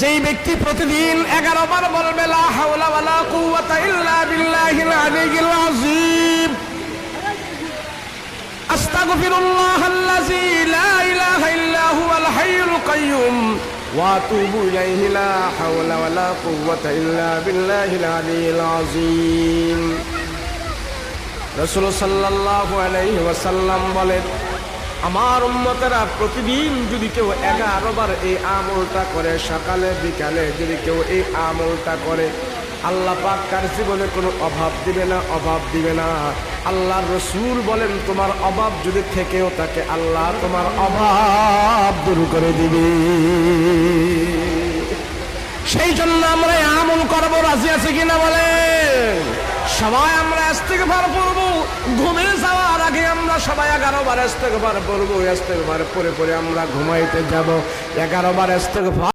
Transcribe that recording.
যেই ব্যক্তি প্রতিদিন 11 বার বলবে লা হাওলা ওয়ালা কুওয়াতা ইল্লা বিল্লাহিল আলিয়্যিল আযীম, আস্তাগফিরুল্লাহাল্লাযী লা ইলাহা ইল্লা হুয়াল হাইয়ুল কাইয়্যুম ওয়া আতুবু ইলাইহি, লা হাওলা ওয়ালা কুওয়াতা ইল্লা বিল্লাহিল আলিয়্যিল আযীম। রাসূল সাল্লাল্লাহু আলাইহি ওয়াসাল্লাম বলেন, আমার উম্মতেরা প্রতিদিন যদি কেউ 11 বার এই আমলটা করে, সকালে বিকালে যদি কেউ এই আমলটা করে, আল্লাহ পাক কার জীবনে কোনো অভাব দিবে না, অভাব দিবে না। আল্লাহর রাসূল বলেন, তোমার অভাব যদি থেকেও থাকে, আল্লাহ তোমার অভাব দূর করে দিবে। সেই জন্য আমরা এই আমল করবো, রাজি আছে কিনা বলেন? সবাই আমরা ইস্তেগফার করব, ঘুমিয়ে যাওয়ার আগে আমরা সবাই 11 বার ইস্তেগফার করব। ইস্তেগফার পরে পরে আমরা ঘুমাইতে যাব। 11 বার ইস্তেগফার